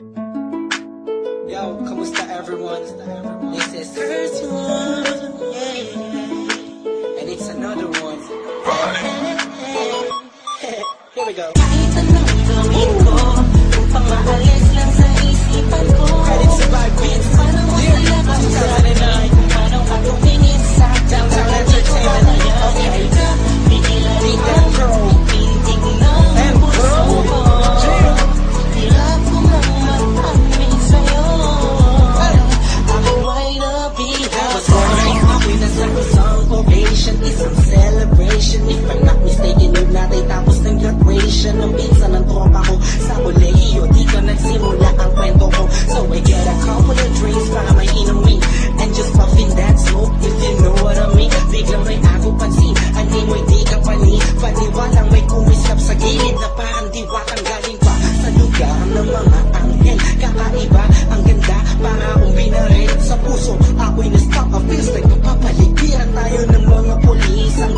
Yo, kamusta everyone? This is first one, and it's another one. Here we go. Kahit anong gawin ko, upang maalis lang sa isipan ko. Credit sa bad beats. Paano mo sila kamusabi? Paano ka tumingin sa Downtown Entertainment. Okay. Pigilan Beat mo that pro. pintig ng And puso bro. ko. Chill. Hirap ko nang mag-amin sa'yo. Aking wide up I was born, ako'y nasa isang ovation, isang celebration. If I'm not mistaken, yun natin tapos ng graduation ng pinsan ng tropa ko sa kolehiyo. Dito nagsimula ang kwento ko. So I get a couple of drinks para may inumin and just puffin that smoke, if you know what I mean. Biglang may ako pansin, hindi mo'y di ka pani. Paniwalang may kumislap sa gilid na parang diwakang galing pa sa lugar ng mga anghel. Kakaiba, ang ganda, para akong binaril sa puso. Ako'y na-stop, I feels like mapapaligiran tayo ng mga polis. Ang